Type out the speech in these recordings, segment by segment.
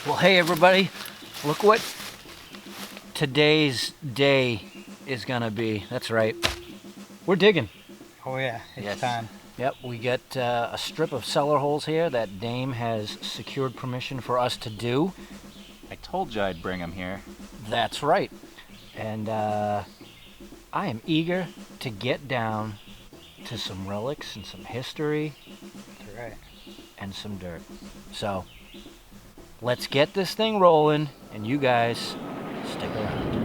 Well, hey everybody, look what today's day is gonna be. That's right, we're digging. Oh yeah, it's time. Yep, we got a strip of cellar holes here that Dame has secured permission for us to do. I told you I'd bring them here. That's right. And I am eager to get down to some relics and some history. That's right. And some dirt. So, let's get this thing rolling, and you guys stick around.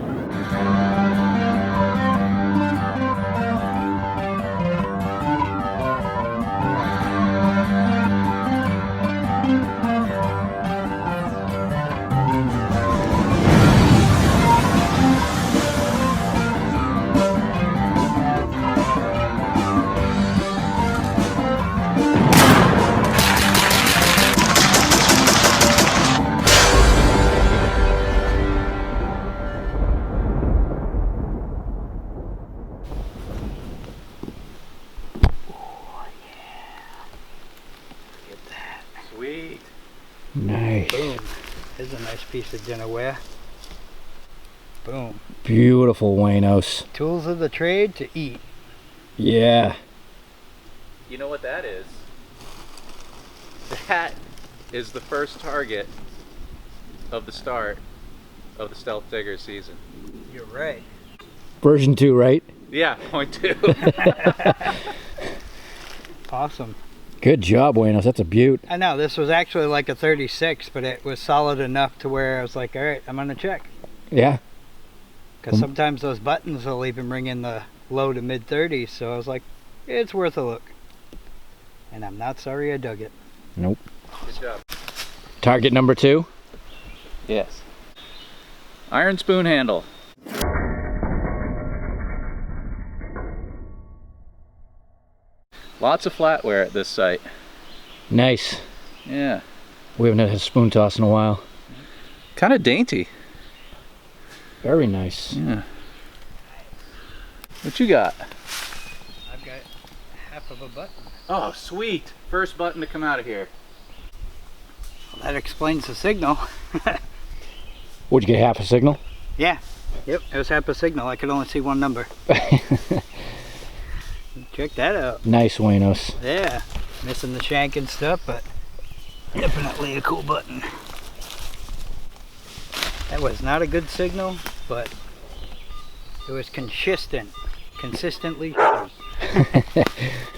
Sweet. Nice. Boom. Here's a nice piece of dinnerware. Boom. Beautiful, Waynos. Tools of the trade to eat. Yeah. You know what that is? That is the first target of the start of the Stealth Digger season. You're right. Version 2, right? Yeah, point 2. Awesome. Good job, Waynos. That's a beaut. I know, this was actually like a 36, but it was solid enough to where I was like, alright, I'm gonna check. Yeah. Because sometimes those buttons will even bring in the low to mid 30s, so I was like, it's worth a look. And I'm not sorry I dug it. Nope. Good job. Target number 2? Yes. Iron spoon handle. Lots of flatware at this site. Nice. Yeah. We haven't had a spoon toss in a while. Kind of dainty. Very nice. Yeah. What you got? I've got half of a button. Oh, sweet. First button to come out of here. Well, that explains the signal. Would you get half a signal? Yeah. Yep, it was half a signal. I could only see one number. Check that out. Nice, Waynos. Yeah. Missing the shank and stuff, but definitely a cool button. That was not a good signal, but it was consistent. Consistently so.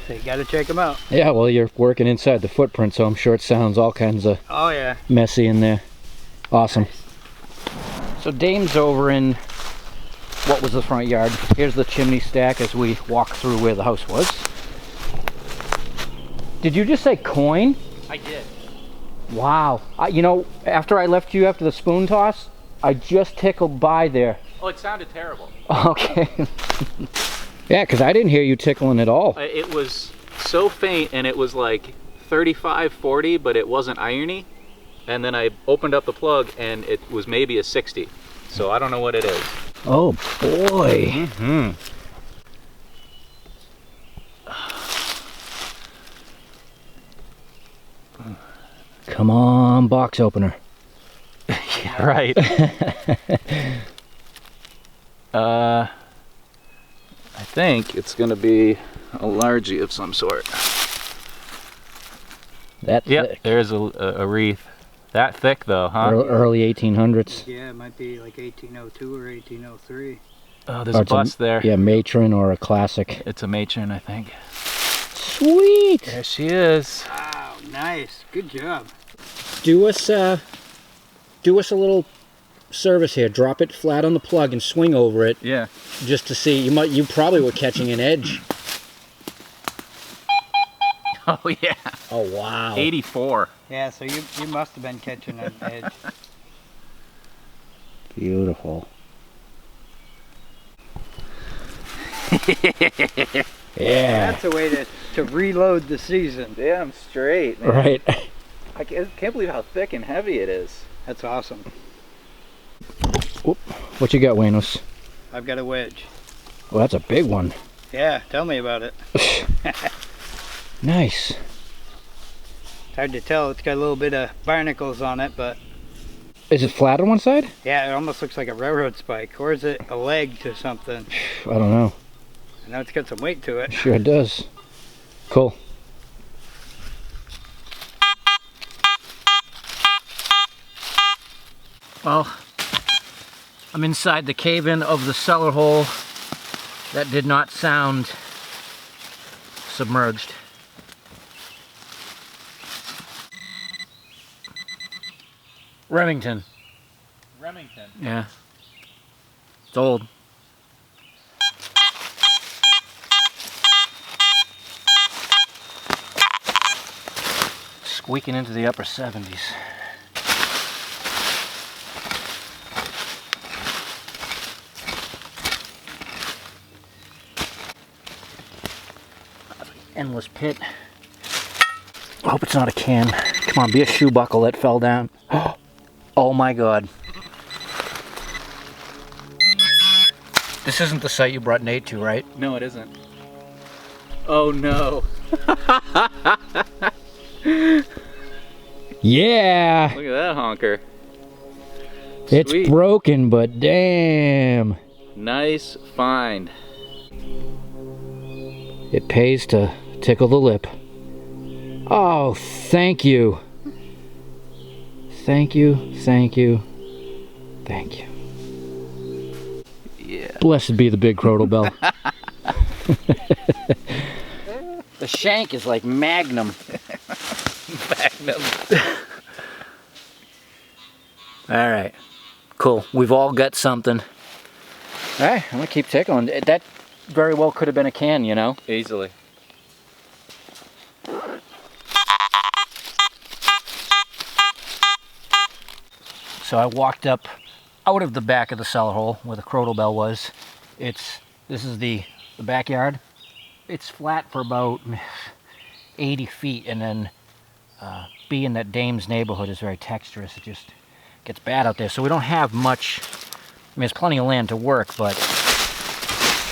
So you gotta check them out. Yeah, well, you're working inside the footprint, so I'm sure it sounds all kinds of Oh yeah. messy in there. Awesome. So Dame's over in, what was the front yard? Here's the chimney stack as we walk through where the house was. Did you just say coin? I did. Wow. You know, after I left you after the spoon toss, I just tickled by there. Oh, it sounded terrible. Okay. Yeah, because I didn't hear you tickling at all. It was so faint, and it was like 35, 40, but it wasn't irony. And then I opened up the plug, and it was maybe a 60. So I don't know what it is. Oh boy. Mm-hmm. Come on, box opener. Yeah, right. I think it's going to be a largie of some sort. That Yep, thick. there's a wreath. That thick though, huh? Early 1800s. Yeah, it might be like 1802 or 1803. Oh, there's a bust there. Yeah, matron or a classic. It's a matron, I think. Sweet. There she is. Wow, nice. Good job. Do us a little service here. Drop it flat on the plug and swing over it. Yeah. Just to see. You probably were catching an edge. Oh yeah. Oh wow. 84. Yeah, so you must have been catching an edge. Beautiful. Yeah. That's a way to reload the season. Damn straight, man. Right. I can't believe how thick and heavy it is. That's awesome. Whoop. What you got, Waynos? I've got a wedge. Well, that's a big one. Yeah, tell me about it. Nice. It's hard to tell. It's got a little bit of barnacles on it, but Is it flat on one side? Yeah, it almost looks like a railroad spike. Or is it a leg to something? I don't know. I know it's got some weight to it. Sure it does. Cool. Well, I'm inside the cave-in of the cellar hole. That did not sound submerged. Remington. Remington. Yeah. It's old. Squeaking into the upper 70s. Endless pit. I hope it's not a can. Come on, be a shoe buckle that fell down. Oh my god. This isn't the site you brought Nate to, right? No, it isn't. Oh no. Yeah! Look at that honker. It's Sweet. broken, but damn. Nice find. It pays to tickle the lip. Oh, thank you. Thank you, thank you, thank you. Yeah. Blessed be the big crotal bell. The shank is like magnum. Magnum. All right, cool. We've all got something. All right, I'm gonna keep tickling. That very well could have been a can, you know? Easily. So I walked up out of the back of the cellar hole where the crotal bell was. This is the backyard. It's flat for about 80 feet, and then being that Dame's neighborhood is very texturous, it just gets bad out there. So we don't have much. I mean, there's plenty of land to work, but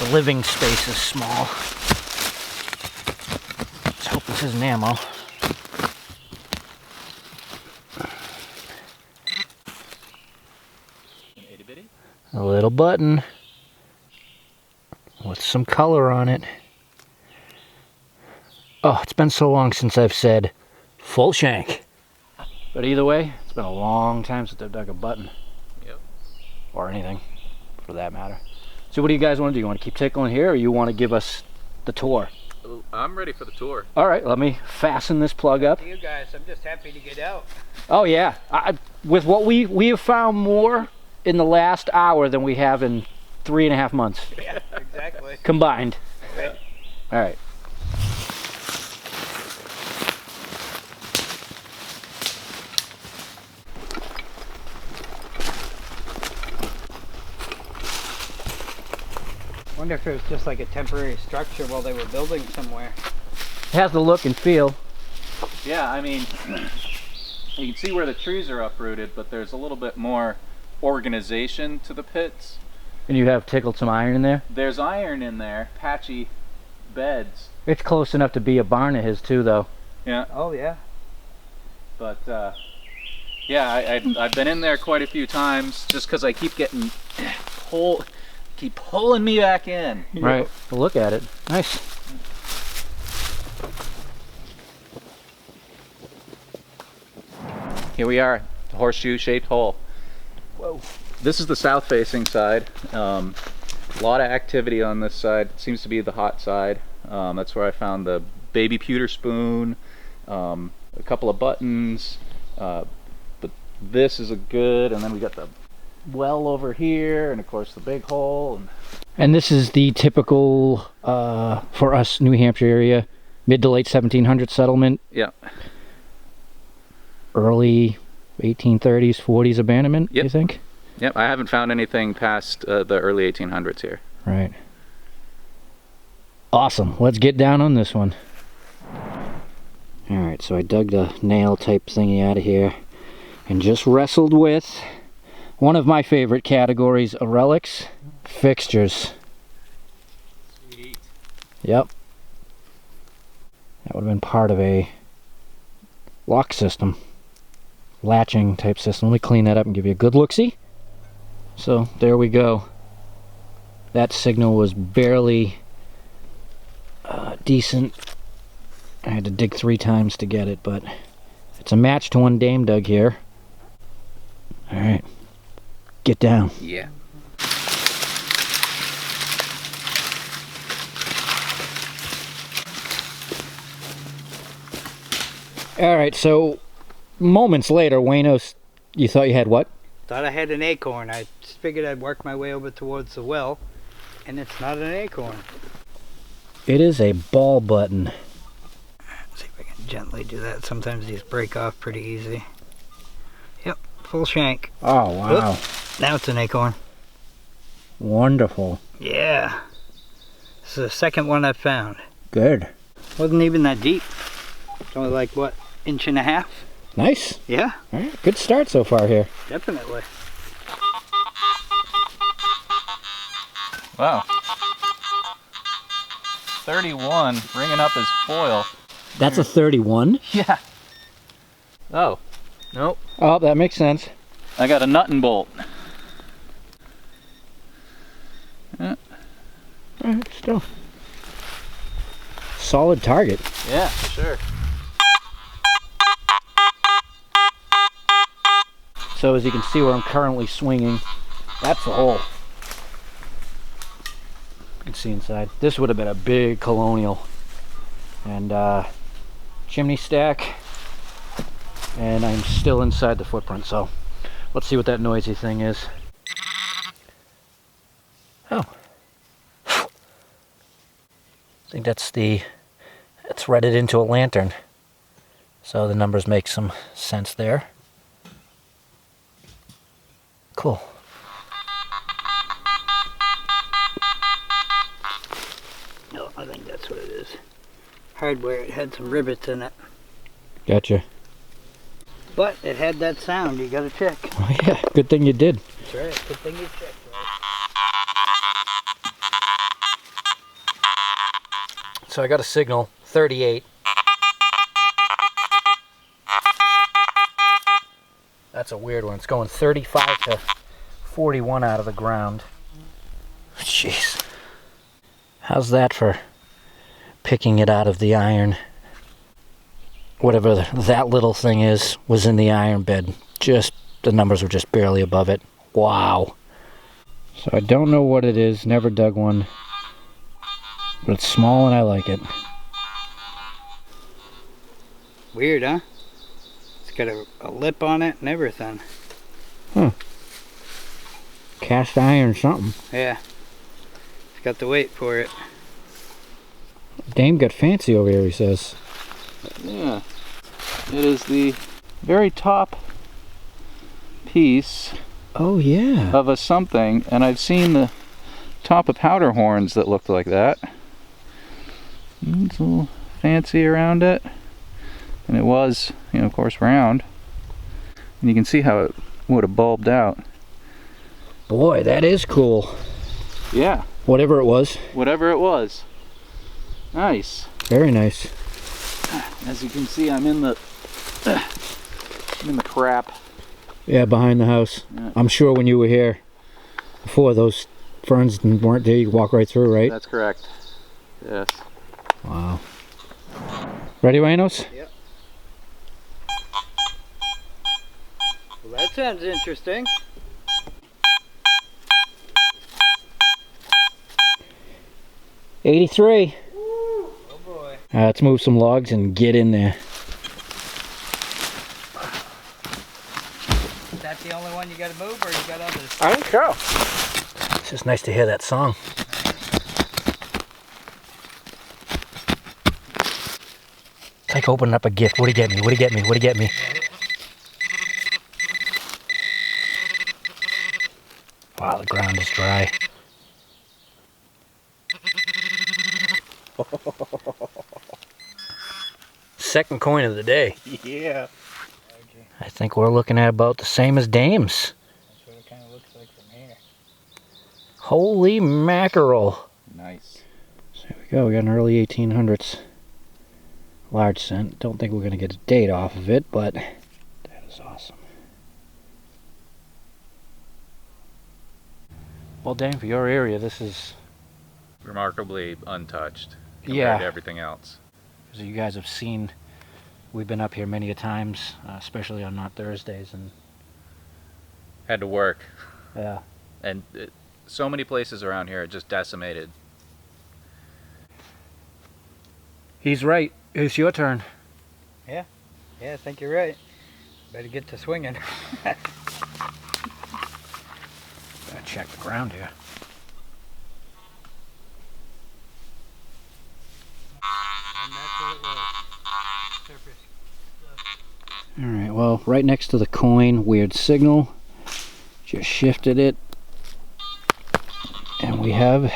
the living space is small. Let's hope this isn't ammo. A little button with some color on it. Oh, it's been so long since I've said full shank. But either way, it's been a long time since I've dug a button. Yep. Or anything, for that matter. So what do you guys want to do? You want to keep tickling here, or you want to give us the tour? I'm ready for the tour. All right, let me fasten this plug up. You guys, I'm just happy to get out. Oh yeah, with what we have found more in the last hour than we have in 3.5 months. Yeah, exactly. Combined. Okay. All right. I wonder if it was just like a temporary structure while they were building somewhere. It has the look and feel. Yeah, I mean, you can see where the trees are uprooted, but there's a little bit more organization to the pits. And you have tickled some iron in there? There's iron in there, patchy beds. It's close enough to be a barn of his too, though. Yeah, Oh yeah. but yeah, I've been in there quite a few times just because I keep getting keep pulling me back in. Right. Well, look at it. Nice. Here we are, the horseshoe-shaped hole. Whoa. This is the south-facing side. A lot of activity on this side. It seems to be the hot side. That's where I found the baby pewter spoon, a couple of buttons. But this is a good, and then we got the well over here, and of course the big hole. And this is the typical, for us, New Hampshire area, mid to late 1700s settlement. Yeah. Early 1830s, 40s abandonment, Yep. you think? Yep, I haven't found anything past the early 1800s here. Right. Awesome. Let's get down on this one. Alright, so I dug the nail type thingy out of here and just wrestled with one of my favorite categories of relics, fixtures. Sweet. Yep. That would have been part of a lock system. latching type system. Let me clean that up and give you a good look-see. So there we go. That signal was barely decent. I had to dig 3 times to get it, but it's a match to one Dame Doug here. Alright, get down. Yeah. Alright, so moments later, Waynos, you thought you had what? Thought I had an acorn. I just figured I'd work my way over towards the well, and it's not an acorn. It is a ball button. Let's see if I can gently do that. Sometimes these break off pretty easy. Yep, full shank. Oh, wow. Oop, now it's an acorn. Wonderful. Yeah. This is the second one I've found. Good. Wasn't even that deep. It's only like, what, inch and a half? Nice. Yeah, All right, good start so far here. definitely. Wow. 31, ringing up his foil. That's a 31? Yeah. Oh, nope. Oh, that makes sense. I got a nut and bolt. All right, still. Solid target. Yeah, for sure. So as you can see where I'm currently swinging, that's the hole. You can see inside. This would have been a big colonial. And chimney stack. And I'm still inside the footprint, so let's see what that noisy thing is. Oh. I think that's threaded into a lantern. So the numbers make some sense there. Cool. No, I think that's what it is. Hardware, it had some rivets in it. Gotcha. But it had that sound, you gotta check. Oh yeah, good thing you did. That's right, good thing you checked, right? So I got a signal, 38. That's a weird one. It's going 35 to 41 out of the ground. Jeez. How's that for picking it out of the iron? Whatever that little thing is was in the iron bed. Just, the numbers were just barely above it. Wow. So I don't know what it is, never dug one. But it's small and I like it. Weird, huh? It's got a lip on it and everything. Huh. Cast iron something. Yeah. It's got the weight for it. Dame got fancy over here, he says. Yeah. It is the very top piece Oh yeah. of a something, and I've seen the top of powder horns that looked like that. It's a little fancy around it, and it was, you know, of course, round. And you can see how it would have bulbed out. Boy, that is cool. Yeah, Whatever it was. whatever it was. Nice. Very nice. As you can see, I'm in the crap. Yeah, behind the house. Yeah. I'm sure when you were here before, those ferns weren't there. You could walk right through, right? That's correct. Yes. Wow. Ready, Waynos? Yep. Well, that sounds interesting. '83. Oh boy. Let's move some logs and get in there. Is that the only one you gotta move, or you got others? I think so. It's just nice to hear that song. It's like opening up a gift. What do you get me? What do you get me? What do you get me? Wow, the ground is dry. Second coin of the day. Yeah. I think we're looking at about the same as Dame's. That's what it kind of looks like from here. Holy mackerel. Nice. So here we go. We got an early 1800s large cent. Don't think we're going to get a date off of it, but that is is awesome. Well, Dane, for your area, this is... Remarkably untouched compared Yeah. to everything else. As you guys have seen, we've been up here many a times, especially on not Thursdays, and Had to work. yeah. And so many places around here are just decimated. He's right. It's your turn. Yeah, I think you're right. Better get to swinging. Gotta check the ground here. And that's what it was. Surface. Alright, well, right next to the coin, weird signal. Just shifted it. And we have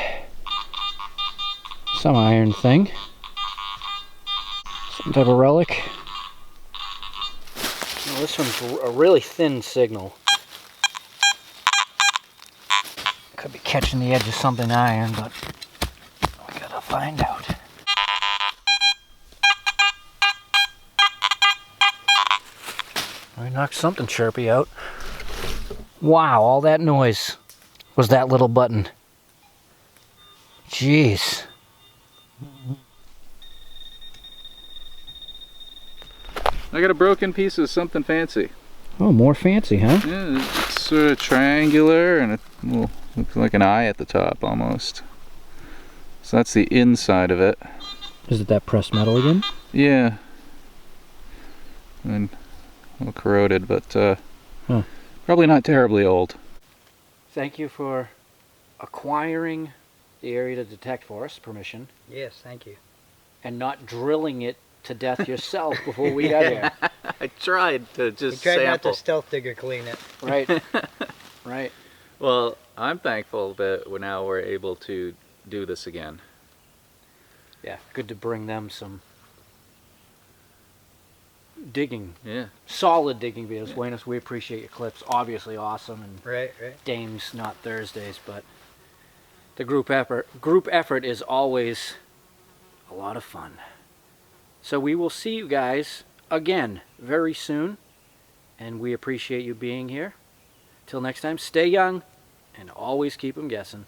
some iron thing. Some type of relic. Now, this one's a really thin signal. Could be catching the edge of something iron, but we gotta find out. I knocked something chirpy out. Wow, all that noise was that little button. Jeez. I got a broken piece of something fancy. Oh, more fancy, huh? Yeah, it's sort of triangular and it will look like an eye at the top almost. So that's the inside of it. Is it that pressed metal again? Yeah. And a little corroded, but probably not terribly old. Thank you for acquiring the area to detect for us, permission, Yes, thank you. and not drilling it to death yourself before we got here. I tried to We just tried not sample. to stealth digger clean it. Right, right. Well, I'm thankful that now we're able to do this again. Yeah, good to bring them some digging, Yeah. solid digging videos. Buenos, we appreciate your clips. Obviously awesome, and Right. Dame's not Thursdays, but the group effort is always a lot of fun. So we will see you guys again very soon, and we appreciate you being here. Till next time, stay young and always keep them guessing.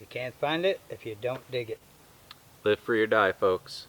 You can't find it if you don't dig it. Live free or die, folks.